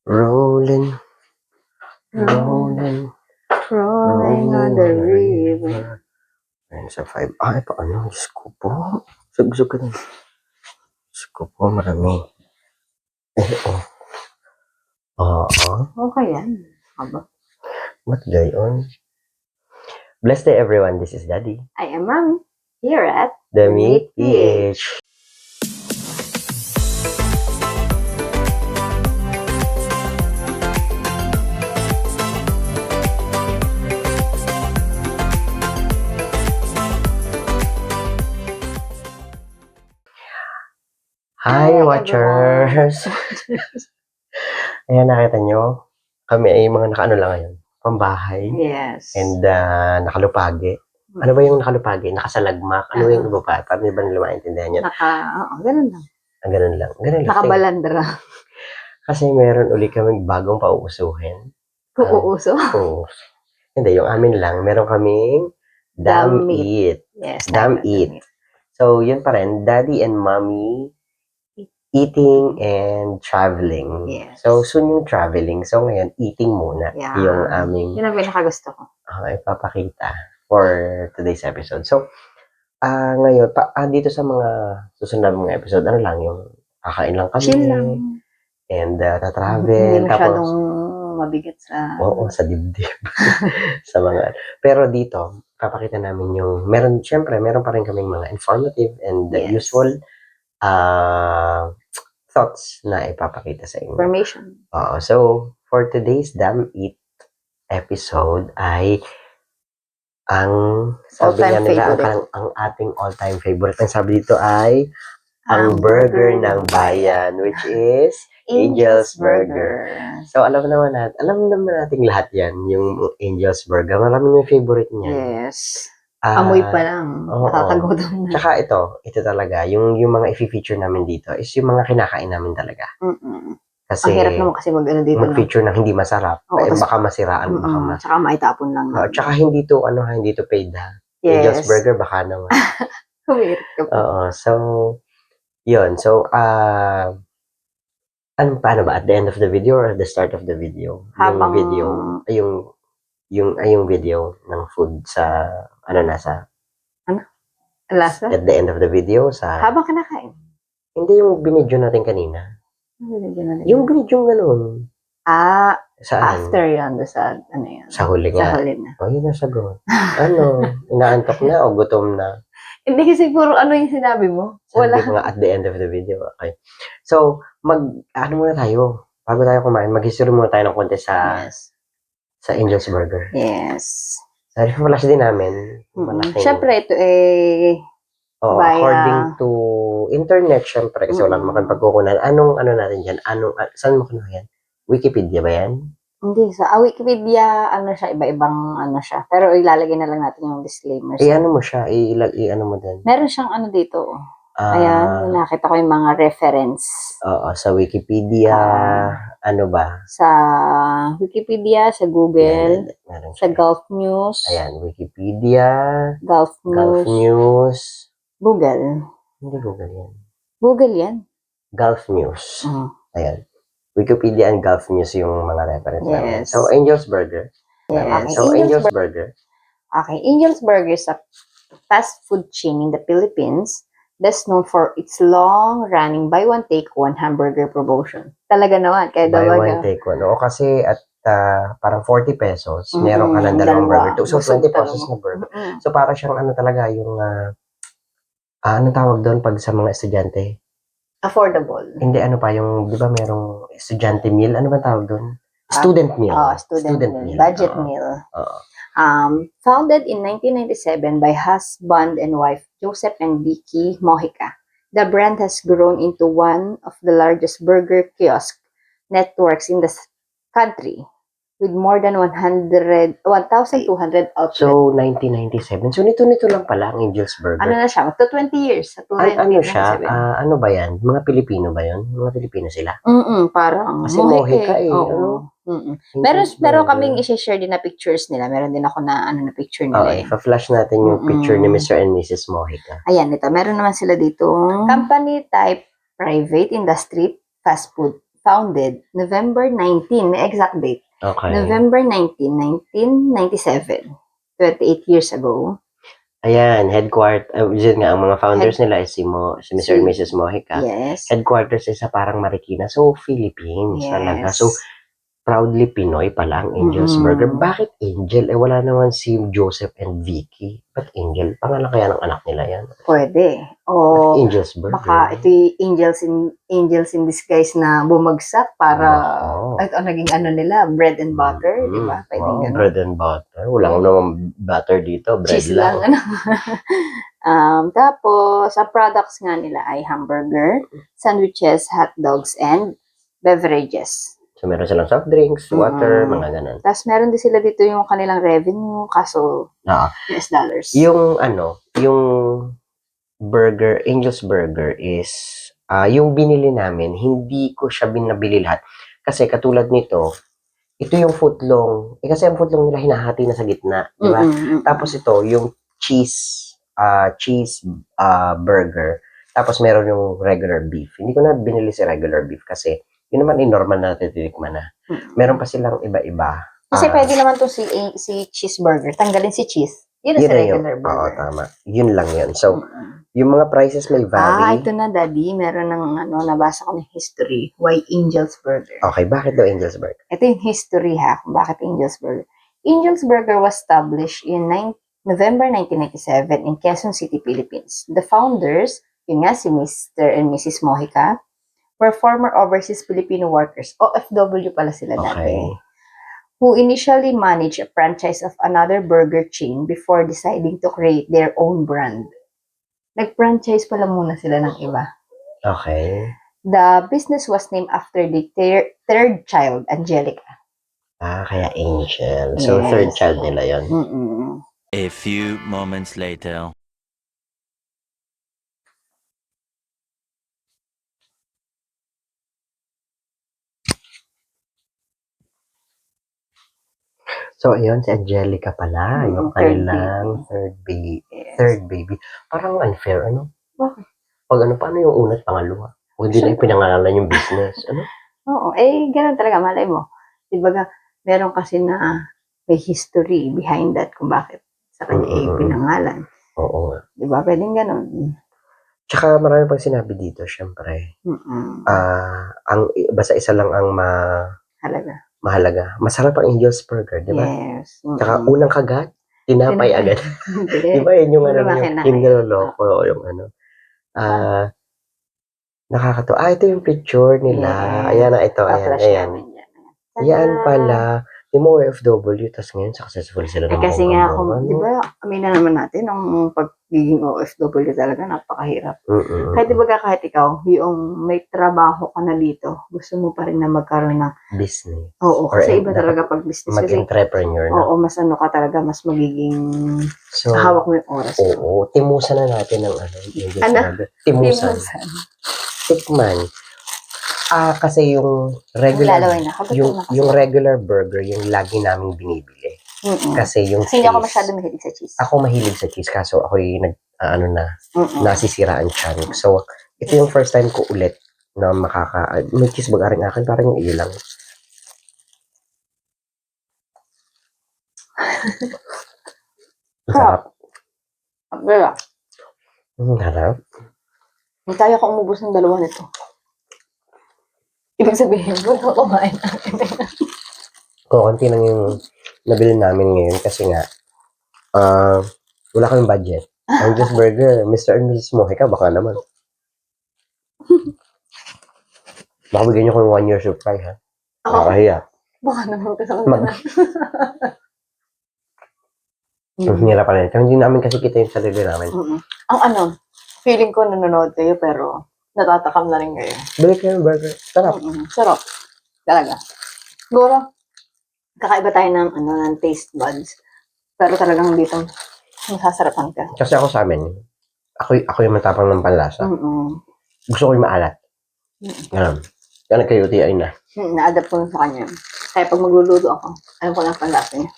Rolling, rolling, Rolling on the river. Ayun sa 5. Ay, paano? Diyos ko po. Sugsug ka na. Diyos ko po, marami. Okay yan. Aba. Ba't gayon? Blessed day everyone, this is Daddy. I am Mami. Here at The Meat PH. Hi, watchers! Ayan, nakita nyo, kami ay mga nakaano lang ngayon, pambahay. Yes. And nakalupagi. Ano ba yung nakalupagi? Nakasalagmak? Ano yung iba pa? Paano ba nila maintindihan yun? Ganun lang. Ganun lang. Ganun lang. Nakabalandra. Kasi meron uli kaming bagong pauusuhin. Uuso? Oo. Hindi, yung amin lang. Meron kaming Damn Eat. Yes. Damn Eat. So, yun pa rin. Daddy and Mommy eating and traveling. Yes. So, soon yung traveling. So, ngayon, eating muna. Yeah. Yung aming Yun ang pinakagusto ko. ipapakita for today's episode. So, ngayon, dito sa mga susunod na mga episode, ano lang yung kakain lang kami. Chill lang. And tatravel. Hindi masyadong mabigat sa... Oo, sa dibdib. Sa mga... Pero dito, papakita namin yung... Siyempre, meron pa rin kaming mga informative and usual thoughts na ipapakita sa inyo. Information. So, for today's Damn Eat episode ay ang sabi nga nila, ang ating all-time favorite. Ang sabi dito ay ang burger ng bayan, which is Angel's Burger. So, alam naman natin lahat yan, yung Angel's Burger. Marami yung favorite niya. Yes. Amoy pa lang. Nakakagutom na. Tsaka ito talaga, yung mga i-feature namin dito is yung mga kinakain namin talaga. Kasi, ang hirap naman kasi dito mag-feature ng hindi masarap. Baka masiraan. Tsaka maitapon lang. Tsaka hindi to paid ha. Yes. Angel's Burger baka naman. Humirit ka pa. So, yun. So, paano ba? At the end of the video or at the start of the video? Habang... Yung video ng food sa, nasa? Ano? Lasa? At the end of the video sa... Habang kinakain? Hindi yung binidyo natin kanina. Yung binidyo ganun. Saan? After yan. Sa, yan? Sa huli nga. Sa huli na. Yun na sagot. Inaantok na o gutom na? Hindi kasi puro yung sinabi mo. Sabi ko nga at the end of the video. Okay. So, muna tayo. Bago tayo kumain, mag-history muna tayo ng konti sa Angel's Burger. Yes. Sa flash din namin. Siyempre, ito according to internet, siyempre, kasi wala naman pagkukunan. Anong natin dyan? Saan mo kuno yan? Wikipedia ba yan? Hindi. Sa Wikipedia, siya, iba-ibang siya. Pero ilalagay na lang natin yung disclaimers. Ano mo siya? Mo din? Meron siyang dito. Ayan, nakita ko yung mga reference. Sa Wikipedia, ano ba? Sa Wikipedia, sa Google, sa Gulf News. Ayan, Wikipedia, Gulf News. Google. Hindi Google yan. Google yan. Gulf News. Ayan. Wikipedia and Gulf News yung mga reference namin. Yes. So, Angel's Burger. Yes. So, Angel's Burger. Okay, Angel's Burger is a fast food chain in the Philippines. Best known for its long-running buy one take one hamburger promotion. Talaga naman. Kaya buy one take one. Oo, kasi at parang 40 pesos, meron ka ng dalawang burger. So, 20 pesos na burger. So, para siyang talaga yung, anong tawag doon pag sa mga estudyante? Affordable. Hindi, yung, di ba merong estudyante meal? Ano ba tawag doon? Student meal. Student meal. Budget meal. Founded in 1997 by husband and wife Joseph and Vicky Mojica, the brand has grown into one of the largest burger kiosk networks in the country, with more than 1,200 outlets. So, 1997. So, nito lang pala ang Angel's Burger. Ano na siya? Magto 20 years. Ano siya? Ano ba yan? Mga Pilipino ba yun? Mga Pilipino sila? Parang. Kasi Mojica Meron kaming i-share din na pictures nila. Meron din ako na picture nila. Ipa-flash natin yung picture ni Mr. and Mrs. Mojica. Ayan, ito. Meron naman sila dito. Company type private industry fast food founded November 19, may exact date. Okay. November 19, 1997. 28 years ago. Ayan, yun nga, ang mga founders nila is si Mr. and Mrs. Mojica. Yes. Headquarters is sa parang Marikina. So, Philippines talaga. So, proudly Pinoy pala ang Angel's Burger. Bakit Angel? Wala naman si Joseph and Vicky. Ba't Angel? Pangalan kaya ng anak nila yan? Pwede. O Angel's Burger. baka ito yung angels in disguise na bumagsak para ito naging ano nila, bread and butter, di ba? Pwedeng ganun. Bread and butter. Wala naman butter dito. Bread Cheese lang. Ano? Tapos, ang products nga nila ay hamburger, sandwiches, hot dogs, and beverages. So, meron silang soft drinks, water, mga ganun. Tapos, meron din sila dito yung kanilang revenue, kaso US dollars. Yung burger, Angel's Burger is, yung binili namin, hindi ko siya binabili lahat. Kasi katulad nito, ito yung footlong. Kasi ang footlong nila hinahati na sa gitna. Di ba? Tapos ito, yung cheese burger. Tapos meron yung regular beef. Hindi ko na binili si regular beef kasi yun naman ay normal na natitikman na. Meron pa silang iba-iba. Kasi pwede naman to si cheeseburger. Tanggalin si cheese. Yun na sa regular burger. Oo, tama. Yun lang yun. So, yung mga prices may vary. Ito na, Daddy. Meron ng nabasa ko ng history. Why Angel's Burger? Okay, bakit daw Angel's Burger? Ito yung history kung bakit Angel's Burger. Angel's Burger was established in November 1997 in Quezon City, Philippines. The founders, yun nga si Mr. and Mrs. Mojica, were former overseas Filipino workers. OFW pala sila dati. Who initially managed a franchise of another burger chain before deciding to create their own brand. Nag-franchise pala muna sila ng iba. Okay. The business was named after the third child, Angelica. Kaya Angel. So, third child nila yun. A few moments later. So, ayun, si Angelica pala. Yung kanilang third baby. Parang unfair, ano? Bakit? Paano yung una at pangalawa? Kung hindi na yung pinangalan yung business, ano? Oo, ganun talaga, malay mo. Diba, meron kasi na may history behind that kung bakit sa kanya pinangalan. Oo. Diba, pwedeng ganun. Tsaka marami pang sinabi dito, syempre. Basta isa lang ang mahalaga. Masarap ang Angel's Burger, di ba? Yes. Tsaka unang kagat, tinapay agad. Di ba yun yung yung niloloko, yung ano. Nakakatawa. Ito yung picture nila. Ayan na, ito. Ayan. Ayan pala. Yung mga OFW, tapos ngayon successful sila. Kasi nga, di ba, aminin naman natin, ang pagiging OFW talaga, napakahirap. Kahit di ba kahit ikaw, yung may trabaho ka na dito, gusto mo pa rin na magkaroon ng business. Oo, kasi iba talaga pag business. Mag-entrepreneur na. Oo, mas ano ka talaga, mas magiging hawak mo yung oras. Oo, timusan na natin ng Timusan. Tikman. Kasi yung regular yung regular burger, yung lagi naming binibili. Kasi yung cheese. Hindi ako masyado mahilig sa cheese. Ako mahilig sa cheese kaso ako'y nasisiraan siya. So, ito yung first time ko ulit na may cheese bag-aring akin, parang yung iyo lang. Masarap. Harap. Hindi tayo ka umubos ng dalawa nito. Ibig sabihin, huwag ka kumain. Konti lang yung nabili namin ngayon kasi nga, wala kaming budget. Angel's Burger, Mr. and Mrs. Mojica, baka naman. Baka bigyan nyo ko yung 1 year supply, ha? Nakakahiya. Baka naman kasama na. Hirap pa rin. Hindi namin kasi kita yung sarili namin. Ang feeling ko nanonood kayo pero natatakam na rin kayo. Balik kayo ng burger. Sarap. Sarap. Talaga. Siguro, kakaiba tayo ng taste buds. Pero talagang dito, masasarapan ka. Kasi ako sa amin, ako yung matapang ng panlasa. Gusto ko yung maalat. Ganun. Kaya nagka-UTI na. Na-adapt ko sa kanya. Kaya pag magluluto ako, alam ko na ang panlasa niya.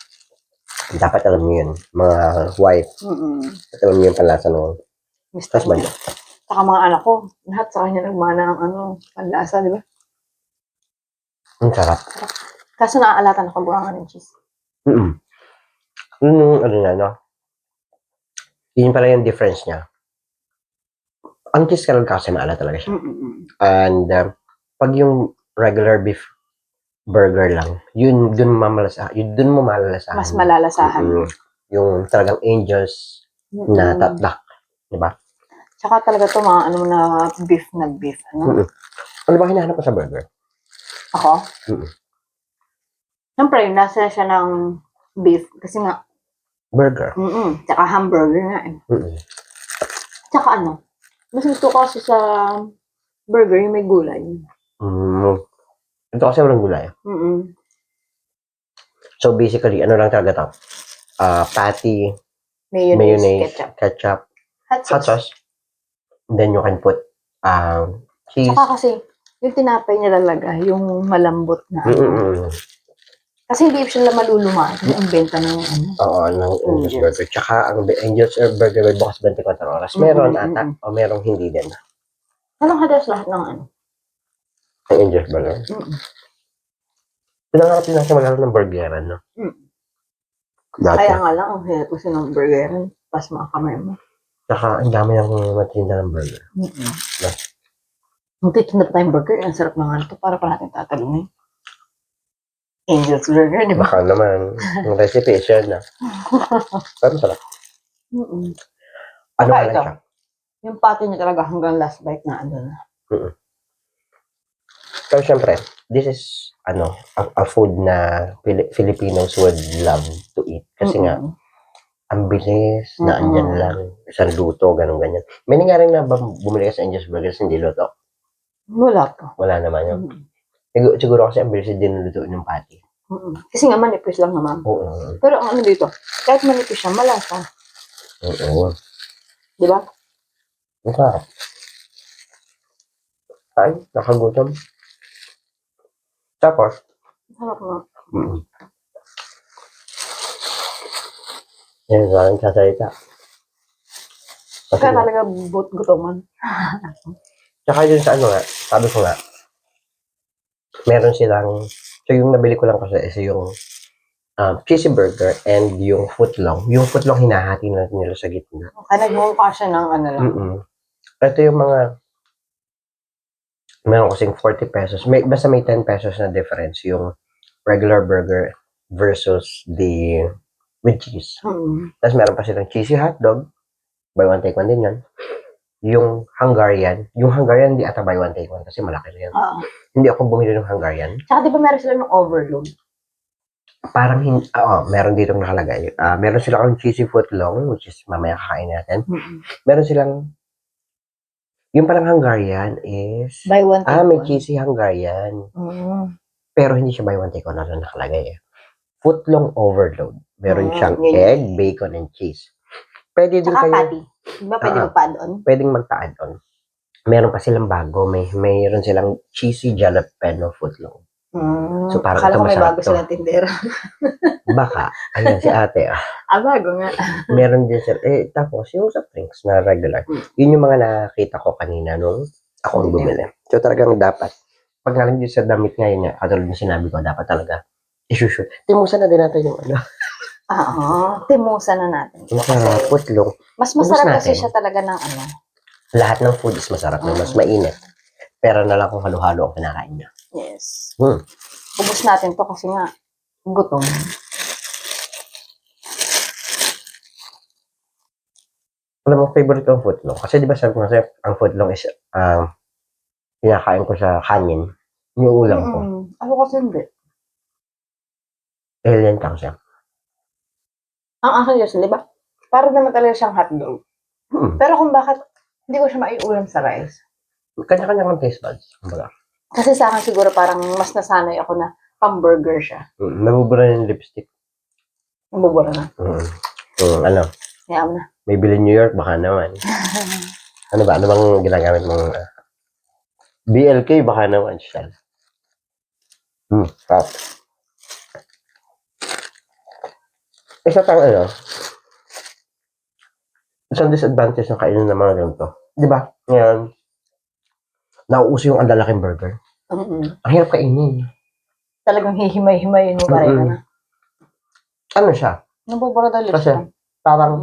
Dapat alam niyo yun. Mga wife. Dapat alam niyo yung panlasa ng Tapos banda. Saka mga anak ko, lahat sa kanya nagmana ang panlasa, di ba? Ang sarap. Kaso naaalatan ako buwangan ng cheese. Mm. Yung ano niya, no? Yun pala yung difference niya. Ang cheese curd kasi maala talaga siya. And pag yung regular beef burger lang, yun dun mo malalasahan. Mas malalasahan. Yung talagang angels na tatlak, di ba? Tsaka talaga to mga ano na beef. Ano? Ano ba hinahanap mo sa burger? Ako? Siyempre, nasa siya ng beef kasi nga Burger. Tsaka hamburger nga eh. Tsaka ano, mas gusto ko kasi sa burger yung may gulay. Ito kasi walang gulay. So basically, ano lang talaga to? Patty, mayonnaise, ketchup, hot sauce. Then you can put cheese. Tsaka kasi, yung tinapay niya talaga, yung malambot na ano. Kasi hindi siya maluluma. Kasi ang benta ng ano. Oo, ng Angel's Burger. Tsaka ang Angel's Burger may bukas 24 oras. Meron ata o merong hindi din. Anong hadas lahat ng ano? Ang Angel's Burger. Pinangarap din natin magkaroon ng burgeran, no? Kaya nga lang, ang hirap kasi ng burgeran. Pas mga kamay mo. Tsaka ang dami ng matinda ng burger. Kung titinda pa tayong burger, ang sarap ng ano to. Para pa natin tatalungin. Angel's Burger, di ba? Baka naman. Ang recipe is yan na. Pero sarap. Ano Saka lang siya? Yung patty niya talaga hanggang last bite na ano na. Pero syempre, this is a food na Filipinos would love to eat. Kasi nga, ang bilis na andyan lang. Isang luto, ganun-ganyan. May nangyaring na bumili ka sa Angel's Burgers, hindi luto? Wala pa. Wala naman yun. Siguro kasi ang bilis din lutuin ng patty. Kasi nga manipis lang naman. Pero ang ano dito, kahit manipis siya, malasa. Di ba? Masarap. Ay, nakagutom. Tapos, Sarap nga. yan, walang sasalita. Kaya talaga gutoman. Tsaka yun sa ano nga, sabi ko nga, meron silang, so yung nabili ko lang kasi is yung cheesy burger and yung footlong. Yung footlong hinahati na nila sa gitna. Kaya nagmumukha siya ng ano lang. Ito yung mga, meron kasing 40 pesos. Basta may 10 pesos na difference yung regular burger versus the with cheese. Tapos meron pa silang cheesy hotdog. Buy one, take one din yan. Yung Hungarian hindi ata buy one, take one kasi malaki na yan. Hindi ako bumili ng Hungarian. Tsaka di ba meron sila ng overload? Parang meron ditong nakalagay. Meron silang cheesy footlong, which is mamaya kakain natin. Meron silang, yung parang Hungarian is, buy one, take may one. cheesy Hungarian. Pero hindi siya buy one, take one na nakalagay eh. Footlong overload. Meron siyang egg, bacon, and cheese. Pwede din Tsaka kayo. patty. Diba pwede magpa-add-on? Pwedeng magpa-add-on. Meron pa silang bago. Mayroon silang cheesy jalapeno footlong. So parang akala ito ko may masarap bago silang tindera. Baka. Ayan, si ate. Bago nga. Meron din sila. Tapos yung sa drinks na regular. Yun yung mga nakita ko kanina nung ako ang bumili. So talagang dapat. Pag nalang din sa damit ngayon niya, katulad ng sinabi ko, dapat talaga isushoot. Timusan na din natin yung ano. Timusan na natin. Masarap, footlong. Mas masarap kasi siya talaga ng ano. Lahat ng food is masarap na mas mainit. Pero na lang kung halo-halo ang kinakain niya. Yes. Ubus natin to kasi nga gutom. Alam mo, favorite ko ang footlong. Kasi di ba sabi ko kasi ang footlong is kinakain ko sa kanin. Yung ulam ko. Ako kasi hindi. Alien ka siya. Ang akin yun, di ba? Para naman talaga siyang hotdog. Pero kung bakit hindi ko siya maiulam sa rice. Kanya-kanya kang taste buds. Kumbaga. Kasi sa akin siguro parang mas nasanay ako na pang-burger siya. Nabubura yung lipstick. Nabubura na. Ano? Yaman na. May bili New York, baka naman. Ano ba? Ano bang ginagamit mong BLK, baka naman. Shell. Stop. Isa pang isang disadvantage ng kainan ng mga ganito. Di ba? Ngayon, nauuso yung ang lalaking burger. Ang hirap kainin. talagang hihimay-himayin mo pareha na. Ano siya? Naboborado lips Kasi, lang. parang,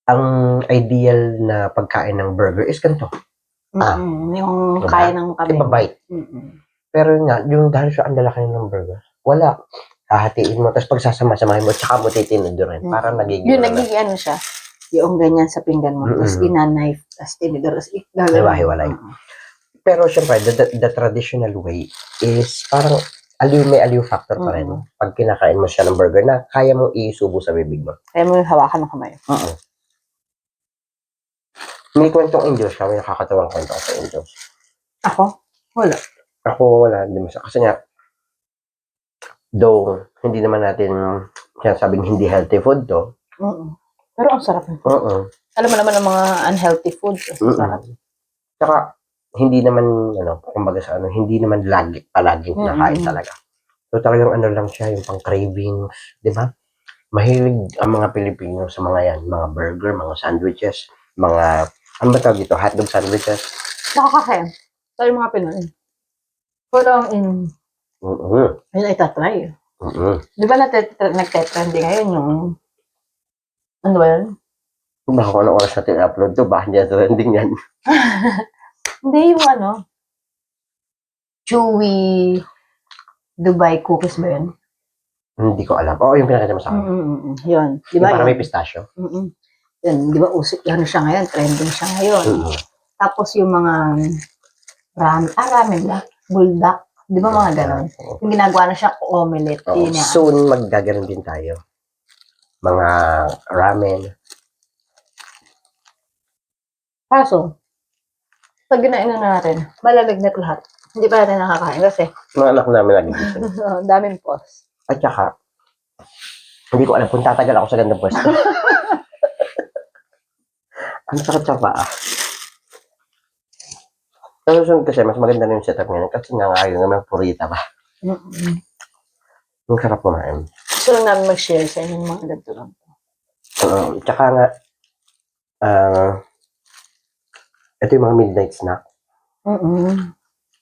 ang ideal na pagkain ng burger is ganito. Yung Diba? kaya ng kami. Diba bite? Pero nga, yung dahil sa ang lalaki ng burger, wala. Hahatiin mo, tapos pagsasama-samahin mo, tsaka mo titinudurin. Parang nagiging Yun, nagiging ano siya. Yung ganyan sa pinggan mo, tapos ina-knife, tapos tinidor, tapos hiwa-hiwalay. Pero syempre, the traditional way is parang may aliw factor pa rin. Pag kinakain mo siya ng burger na kaya mo isubo sa bibig mo. Kaya mo yung hawakan ng kamay. May kwentong angels siya, may nakakatawang kwento sa angels. Ako? Wala. Ako wala, hindi masaya. Kasi nga, though, hindi naman natin sinasabing hindi healthy food to. Pero ang sarap ng food. Alam mo naman ang mga unhealthy food. Sarap. Saka, hindi naman, kumbaga sa hindi naman palaging nakain talaga. So talagang lang siya, yung pang cravings, di ba? Mahilig ang mga Pilipino sa mga yan, mga burger, mga sandwiches, mga, ano ba tawag dito? Hotdog sandwiches. Nakakasaya. Tayo mga Pinoy. Pero ang yun ay tatry. Di ba nagtetrending ngayon yung, ano ba yun? Baka kung anong oras natin upload to, baka hindi na trending yan. Hindi yung chewy Dubai cookies ba yun? Hindi ko alam. Oo, yung pinakita mo sa akin. Yun. Di ba? Yung parang may pistachio. Yun, di ba usik siya ngayon? Trending siya ngayon. Tapos yung mga ramen ba? Buldak. Di ba mga ganon? Yung ginagawa na siya omelette. Soon, maggaganon din tayo. Mga ramen. Kaso, pag ginainan na natin, malalagnat lahat. Hindi pa natin nakakain kasi mga anak namin lagi dito. daming pos. At saka, hindi ko alam kung tatagal ako sa gandang pwesto. Ang sakit sa paa. Pero susunod kasi, mas maganda na yung setup ngayon kasi nga ngayon naman purita pa. Ang sarap kumain. Gusto lang namin mag-share sa inyo mga ganito lang. Tsaka nga, ito yung mga midnight snack.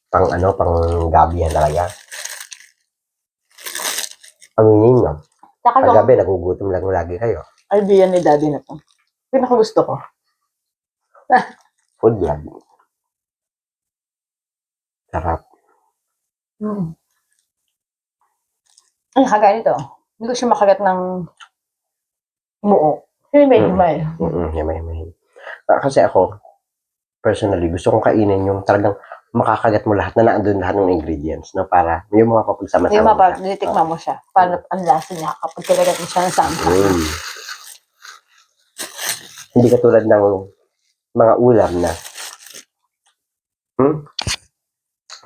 Pang gabi yan talaga. Aminin nga. Pag-gabi, nagugutom lang lagi kayo. Idea ni daddy na to. Pinakagusto ko. Food vlog. Sarap. Ay, kagaya nito. Hindi ko siya makagat ng buo. Himay-himay. Himay-himay. Kasi ako, personally, gusto kong kainin yung talagang makakagat mo lahat na naandun lahat ng ingredients, no? Para yung mga papagsama-sama. Yung nitikman mo siya. Paano ang lasa niya kapag kalagat mo siya ng sama-sama. Hindi katulad ng mga ulam na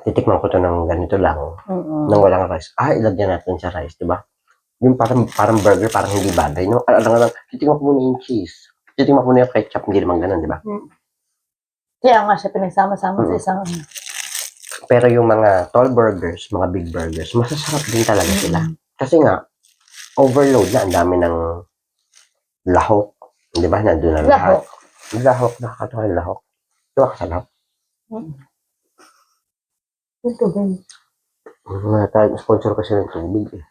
titikman ko to ng ganito lang, nang walang rice. Ilagyan natin sa rice, di ba? Yung parang burger, parang hindi bagay, no? Alam, titikman ko muna yung cheese. Titikman ko muna yung ketchup, hindi naman ganun, di ba? Kaya nga siya pinagsama-sama sa isang Pero yung mga tall burgers, mga big burgers, masasarap din talaga sila. Kasi nga, overload na, ang dami ng lahok. Di ba? Nandun na lahat. Lahok, nakakatawa yung lahok. Tuwa ka sa lahok. Ito ba? Mga tayo, sponsor kasi ng tubig eh.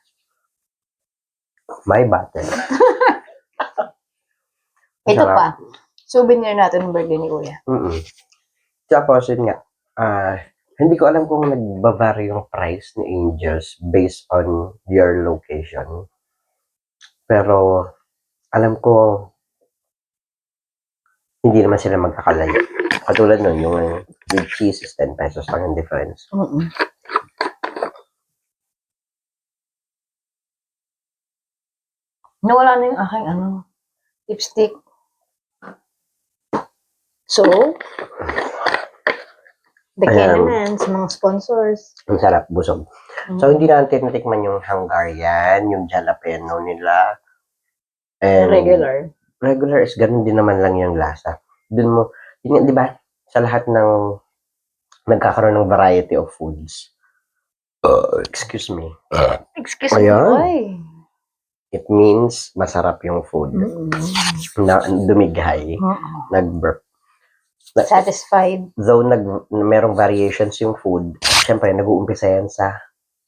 May bottle. Ito pa. Souvenir natin ng birthday ni Kuya. Tapos yun nga, hindi ko alam kung nagbabari yung price ni Angels based on your location. Pero alam ko hindi naman sila magkakalayo. Katulad nun, yung with cheese is 10 pesos lang yung difference. Nawala na yung aking lipstick. So, dagyan naman sa mga sponsors. Ang sarap, busog. So, hindi natin natikman yung Hungarian, yung jalapeno nila. And regular. Regular is ganun din naman lang yung lasa. Dun mo, di ba, sa lahat ng nagkakaroon ng variety of foods. Excuse me. Excuse me, boy. It means masarap yung food. Na dumighay, nag-burp. Satisfied. Though merong variations yung food, syempre nag-uumpisa yan sa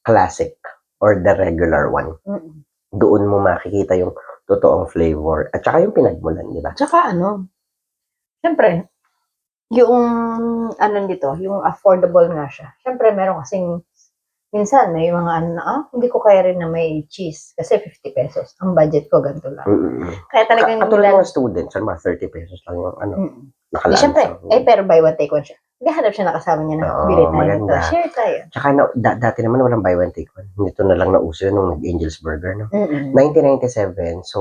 classic or the regular one. Mm. Doon mo makikita yung totoong flavor at saka yung pinagmulan, di ba? Tsaka syempre, yung dito, yung affordable nga siya. Syempre, meron kasing minsan may mga hindi ko kaya rin na may cheese kasi 50 pesos. Ang budget ko ganito lang. Kaya talagang katulad ng students, mga 30 pesos lang yung Di, syempre, pero buy one take one siya. Naghahanap siya na kasama niya na bili tayo nito. Share tayo. Tsaka dati naman walang buy one take one. Nito na lang nauso yun nung nag-Angel's Burger, no? 1997. So,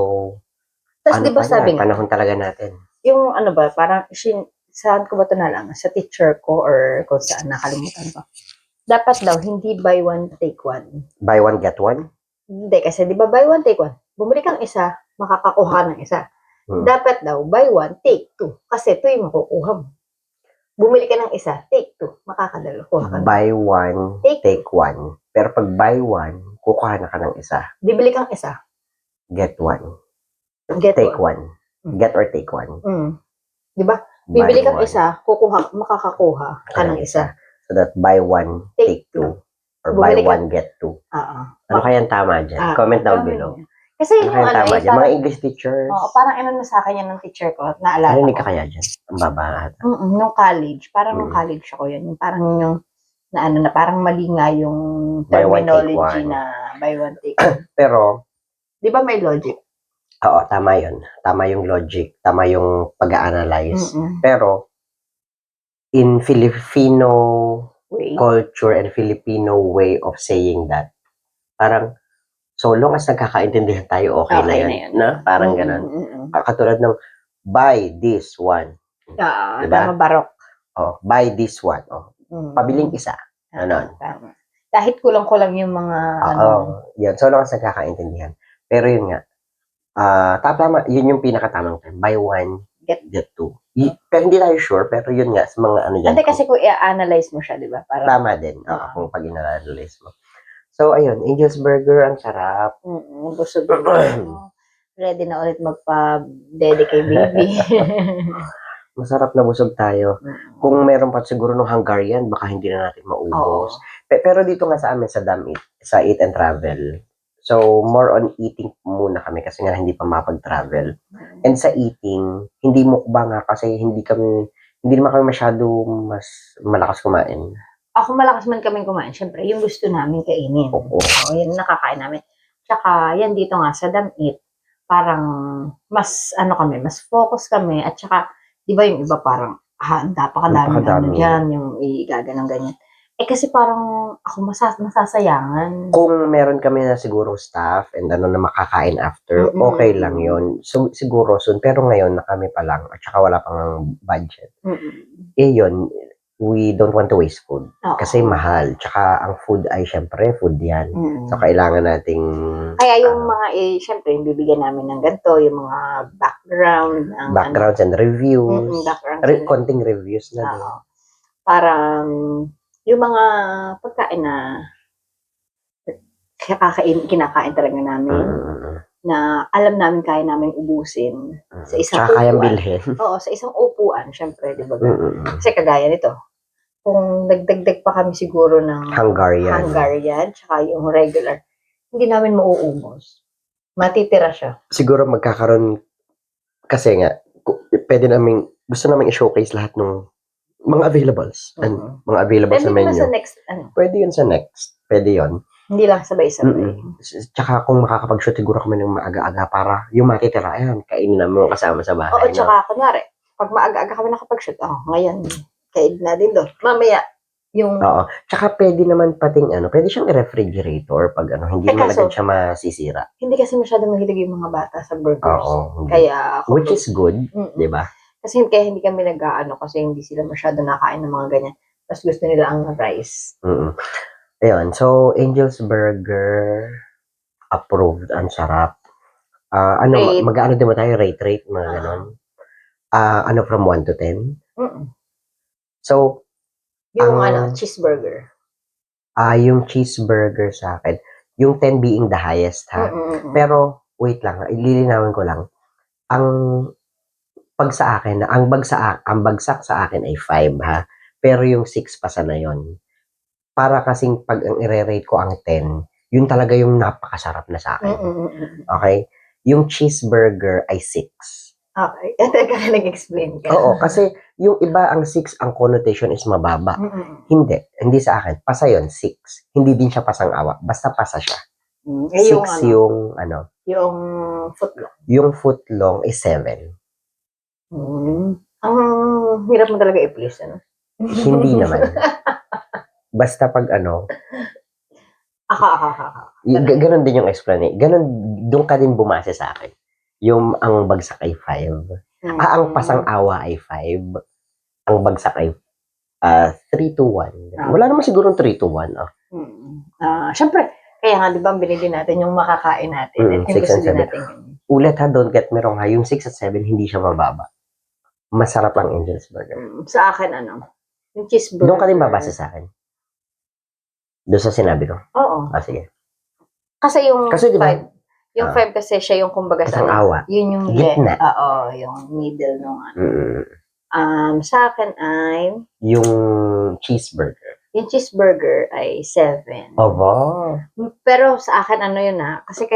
tapos di ba sabi nga, panahon talaga natin. Yung parang saan ko ba ito na lang? Sa teacher ko or kung saan, nakalimutan ko. Dapat daw, hindi buy one, take one. Buy one, get one? Hindi, kasi di ba buy one, take one? Bumili kang isa, makakakuha ng isa. Dapat daw, buy one, take two. Kasi ito yung makukuha mo. Bumili ka ng isa, take two. Makakadalo. Buy one, take one. Pero pag buy one, kukuha na ka ng isa. Bibili kang isa. Get one. Take one. Get or take one. Di ba? Bibili kang isa, makakakuha ka ng isa. So that buy one, take two. Or buy one, get two. Ano kayang tama dyan? Comment down below. Kasi ano kayang tama dyan? Mga English teachers. Parang na sa akin yan ng teacher ko. Naalala ko. Ano ka kaya dyan? Ang baba ata. Nung college. Parang nung college ako yun. Yung parang yung na parang mali nga yung terminology na buy one, take one. Pero, di ba may logic? Oo, tama yun. Tama yung logic. Tama yung pag-a-analyze. Pero, in Filipino culture and Filipino way of saying that, parang, so long as nagkakaintindihan tayo, okay na yan. Na? Parang ganun. Katulad ng, buy this one. Diba? Barok. Buy this one. Pabiling isa. Ganon. Kahit kulang-kulang yung mga, yan. So long as nagkakaintindihan. Pero yun nga, tama, yun yung pinakatamang term. Buy one, get two. Pero hindi tayo sure, pero yun nga, sa mga dyan. Hindi kasi kung i-analyze mo siya, di ba? Tama din, kung pag i-analyze mo. So, ayun, Angel's Burger, ang sarap. Busog. Ready na ulit magpa-dede kay baby. Masarap na busog tayo. Kung meron pa siguro ng Hungarian, baka hindi na natin maubos. Pero dito nga sa amin, sa Eat and Travel, so, more on eating muna kami kasi nga hindi pa mapag-travel. And sa eating, hindi mukbang nga kasi hindi naman kami masyado mas malakas kumain. Ako malakas man kaming kumain. Siyempre, yung gusto namin kainin. Yun nakakain namin. Tsaka, yan dito nga sa Damit, parang mas mas focus kami. At tsaka, di ba yung iba parang, napakadami dyan, yung igaganang ganyan. Kasi parang ako masasayangan. Kung meron kami na siguro staff and na makakain after, okay lang yun. So, siguro soon. Pero ngayon na kami pa lang at saka wala pang budget. Yun, we don't want to waste food. Kasi mahal. Tsaka ang food ay syempre food yan. So, kailangan nating... Kaya yung mga, syempre, yung bibigyan namin ng ganito, yung mga backgrounds and reviews. Konting reviews na din. Parang... Yung mga pagkain na kinakain talaga namin, na alam namin kaya namin ubusin sa isang upuan. Kayang bilhin. Oo, sa isang upuan, syempre, di ba? Kasi kagaya nito, kung nagdagdag pa kami siguro ng Hungarian, tsaka yung regular, hindi namin mauubos. Matitira siya. Siguro magkakaroon, kasi nga, gusto namin i-showcase lahat ng mga availables. Mga availables sa menu. Sa next, Pwede yun sa next. Pwede yun. Hindi lang sabay-sabay. Tsaka kung makakapag-shoot siguro kami ng maaga-aga para yung matitira, kainin namin mga kasama sa bahay. Oo, tsaka kunwari, pag maaga-aga kami nakapag-shoot, ngayon, kain na din doon. Mamaya, yung... Oo. Tsaka pwede naman pating pwede siyang i-refrigerator pag hindi naman agad siya masisira. Hindi kasi masyadong mahilig yung mga bata sa burgers. Oo. Kaya... Which is good, di ba? Kasi hindi kami kasi hindi sila masyado nakain ng mga ganyan. Tapos gusto nila ang rice. Ayun, so Angel's Burger approved, ang sarap. Mag-ano din mo tayo, rate, mga ganon. From 1 to 10? So, yung cheeseburger. Yung cheeseburger sa akin, yung 10 being the highest, ha? Pero, wait lang, ililinawin ko lang. pag sa akin, ang bagsak sa akin ay 5 ha. Pero yung 6 pasa na yon. Para kasing pag ang ire-rate ko ang 10, yun talaga yung napakasarap na sa akin. Okay? Yung cheeseburger ay 6. Okay. Teka, nag-explain ka. Oo, kasi yung iba ang 6, ang connotation is mababa. Hindi sa akin. Pasa yun, 6. Hindi din siya pasang awa. Basta pasa siya. 6 yung yung footlong. Yung footlong is 7. Ang hirap mo talaga i-please, ano? Hindi naman. Basta pag ganun din yung explanation. Ganun, doon ka din bumase sa akin. Yung ang bagsak ay 5. Ang pasang awa ay 5. Ang bagsak ay 3 to 1. Wala naman siguro 3 to 1. Siyempre, kaya nga, di ba, binili natin yung makakain natin. 6 and 7. Ulit ha, don't get me wrong ha, yung 6 at 7, hindi siya mababa. Masarap ang Angel's Burger. Sa akin, yung cheeseburger. Doon ka din babase sa akin. Doon sa sinabi ko. Oo. Sige. Kasi yung diba, 5, yung 5 kasi siya yung kumbaga sa awa. Yun yung gitna. Yung middle nung sa akin ay yung cheeseburger. Yung cheeseburger ay 7. Opo. Pero sa akin yun kasi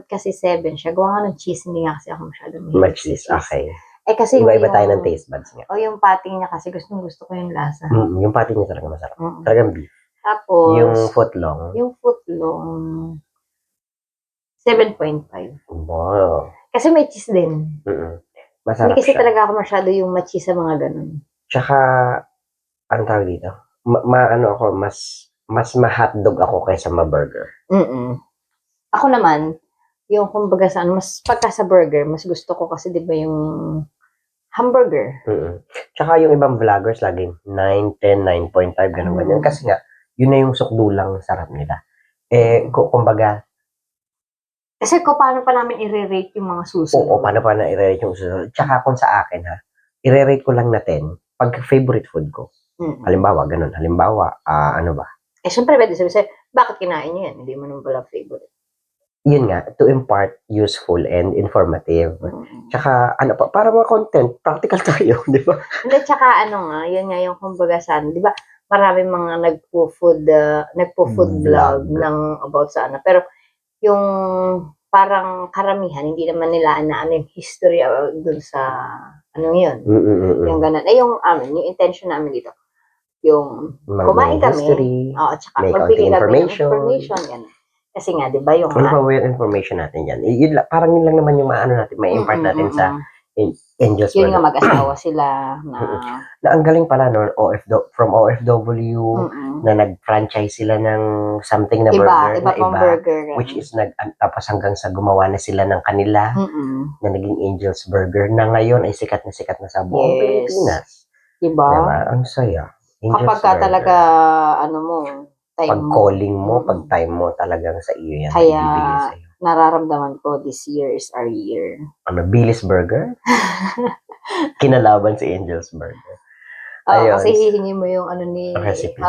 kasi 7 siya. Gawa nga ng cheese, hindi nga kasi ako masyadong cheese. Okay. Kasi iba tayo ng taste buds niya. Yung patting niya kasi gusto ko yung lasa. Yung patting niya talaga masarap. Talagang beef. Tapos yung footlong. 7.5. Wow. Kasi may cheese din. Masarap hindi kasi siya. talaga ako masyado yung ma-cheese sa mga ganun. Tsaka, ang tawag dito? Mas ma-hotdog ako kaysa ma-burger. Ako naman, yung kumbaga mas pagka sa burger, mas gusto ko kasi di ba yung hamburger. Tsaka yung ibang vloggers laging 9, 10, 9.5, ganun. Kasi nga, yun na yung sukdulang sarap nila. Kumbaga, kasi paano pa namin i-rate yung mga susunod? Oo, paano pa na i-rate yung susunod? Tsaka kung sa akin ha, i-rate ko lang na 10 pag favorite food ko. Halimbawa, ganun. Halimbawa, ano ba? Siyempre, pwede sabihin, bakit kinain niyo yan? Hindi mo naman pala favorite. Yun nga, to impart useful and informative. Tsaka, para mga content, practical tayo, di ba? Hindi, tsaka yun nga yung kumbaga di ba, maraming mga nagpo-food vlog ng about sa pero yung parang karamihan, hindi naman nila yung history dun sa yun. Yung ganun. Yung intention namin dito, yung kumain kami, tsaka magbigay kami ng information, yan. Kasi nga, di ba, yung ano ba yung information natin yan? Parang yun lang naman yung natin, may impart natin sa Angel's Burger. Yun nga, mag-asawa sila na ang galing pala noon, from OFW, na nag-franchise sila ng something na burger. Iba pang burger. Which is, tapos hanggang sa gumawa na sila ng kanila, na naging Angel's Burger, na ngayon ay sikat na sa buong Pilipinas. Diba? Ang saya. Kapag ka talaga, pag calling mo, pag time mo, talagang sa iyo yan. Kaya, nararamdaman ko, this year is our year. Bilis Burger? Kinalaban si Angel's Burger. Kasi hihingi mo yung recipe.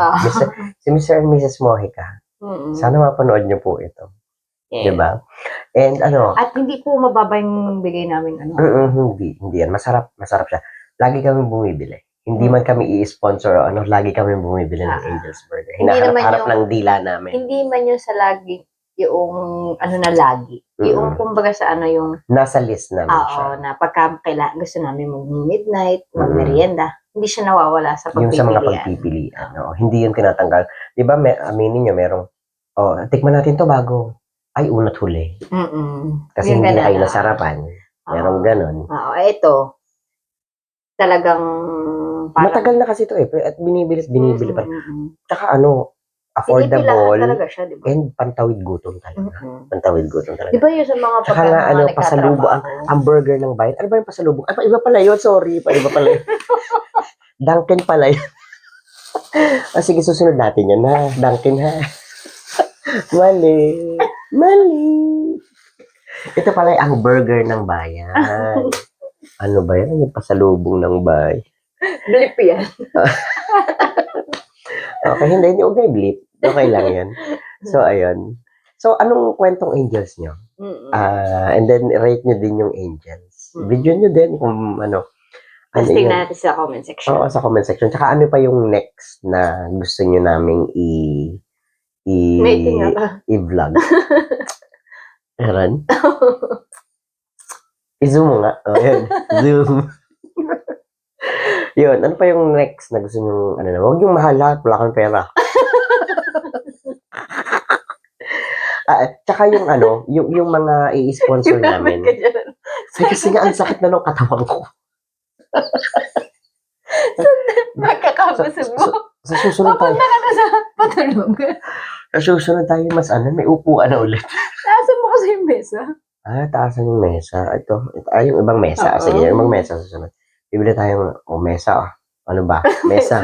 Si Mr. and Mrs. Mojica. Sana mapanood niyo po ito. Diba? And At hindi po mababa yung bigay namin hindi yan. Masarap siya. Lagi kami bumibili. Hindi man kami i-sponsor lagi kami bumibili ng Angel's Burger. Hinaharap lang dila namin. Hindi man yun sa lagi, yung na lagi. Yung kumbaga sa yung nasa list namin siya. Na pagka gusto namin mag-midnight, mag-merienda, hindi siya nawawala sa pagpipilian. Yung sa mga pagpipilian. Hindi yun tinatanggal. Di ba, aminin nyo, merong, tikman natin to bago. Ay, una't huli. Kasi hindi na kayo nasarapan. Merong ganon. Ito, talagang matagal na kasi ito at binibili pa. Tsaka affordable siya, diba? And pantawid gutom talaga. Pantawid gutom talaga. Diba yun sa mga tsaka nga pasalubong ang burger ng bayan. Ano ba yung pasalubong? Iba pala yun, sorry. Iba pala yun. Dunkin pala yun. Sige, susunod natin yan na. Dunkin ha. Mali. Ito pala ang burger ng bayan. Ano ba yan? Yung pasalubong ng bayan. Blip yan. Okay, hindi okay blip. Okay lang yan. So, ayun. So, anong kwentong Angels nyo? And then, rate nyo din yung Angels. Video nyo din kung Ano Tapos tingnan yun? natin sa comment section. Oo, sa comment section. Tsaka ano pa yung next na gusto nyo naming May tingnan ka. i-vlog? Meron? I-zoom mo nga. Oh, yun. Zoom. Yun. Ano pa yung next na gusto nyo, ano na, huwag yung mahal lahat, wala kang pera. Tsaka yung ano, yung mga i-sponsor namin. Kasi nga, ang sakit na ng katawan ko. Magkakabusog mo. Sa susunod tayo. Papunta ka na sa patulog. Sa susunod tayo, mas ano, may upuan na ulit. Nasa mo kasi yung mesa. Taasan yung mesa. Ito. Yung ibang mesa. Oo. Sige, yung ibang mesa susunod. Bibili tayo mesa. Ano ba? Mesa.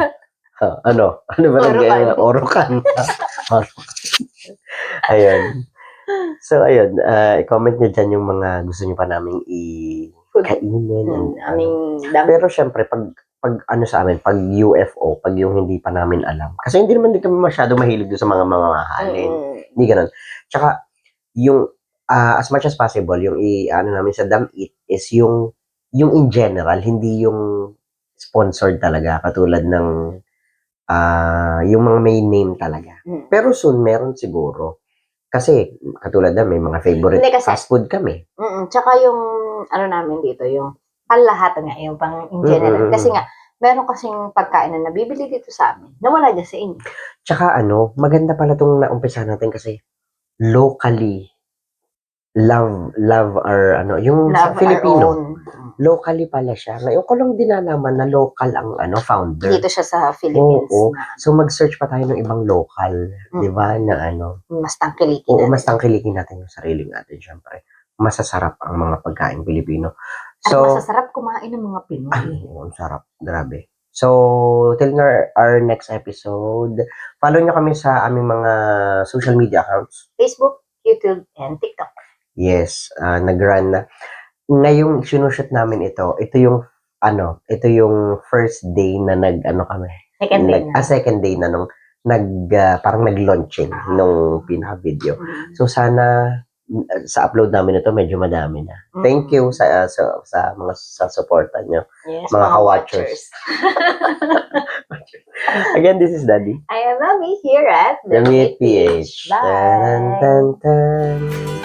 Ano? Ano ba Orokan. Orokan. Ayun. So, ayun. I-comment nyo dyan yung mga gusto nyo pa naming kainin. Pero syempre, pag ano sa amin, pag UFO, pag yung hindi pa namin alam. Kasi hindi naman din kami masyado mahilig doon sa mga mamahalin. Hindi ganun. Tsaka, yung as much as possible, yung ano namin sa Damit is yung in general, hindi yung sponsored talaga, katulad ng yung mga may name talaga. Pero soon, meron siguro. Kasi, katulad na, may mga favorite Hindi, kasi- fast food kami. Tsaka yung, ano namin dito, yung panlahatan nga, yung pang in general. Kasi nga, meron kasing pagkain na nabibili dito sa amin, na wala dyan sa inyo. Tsaka ano, maganda pala itong naumpisa natin kasi locally, love our, ano, yung sa Love Filipino, our own. locally pala siya. Ngayon ko lang din nalaman na local ang founder. Dito siya sa Philippines. Oo. Na, So, mag-search pa tayo ng ibang local, di ba, na ano. mas tangkilikin Oo, natin. mas tangkilikin natin yung sarili natin, syempre. Masasarap ang mga pagkain Pilipino. At So, masasarap kumain ng mga Pinoy. ang sarap. Grabe. So, till our next episode, follow nyo kami sa aming mga social media accounts. Facebook, YouTube, and TikTok. Yes, nag-run na. Ngayong sinushoot namin ito yung first day na kami. Second day na. Second day na nung parang nag-launching nung pinaka-video. So sana sa upload namin ito medyo madami na. Thank you sa mga sa suporta nyo. Yes, mga ka-watchers. Again, this is Daddy. I am Mami here at The Meat PH. Bye! Tan, tan, tan.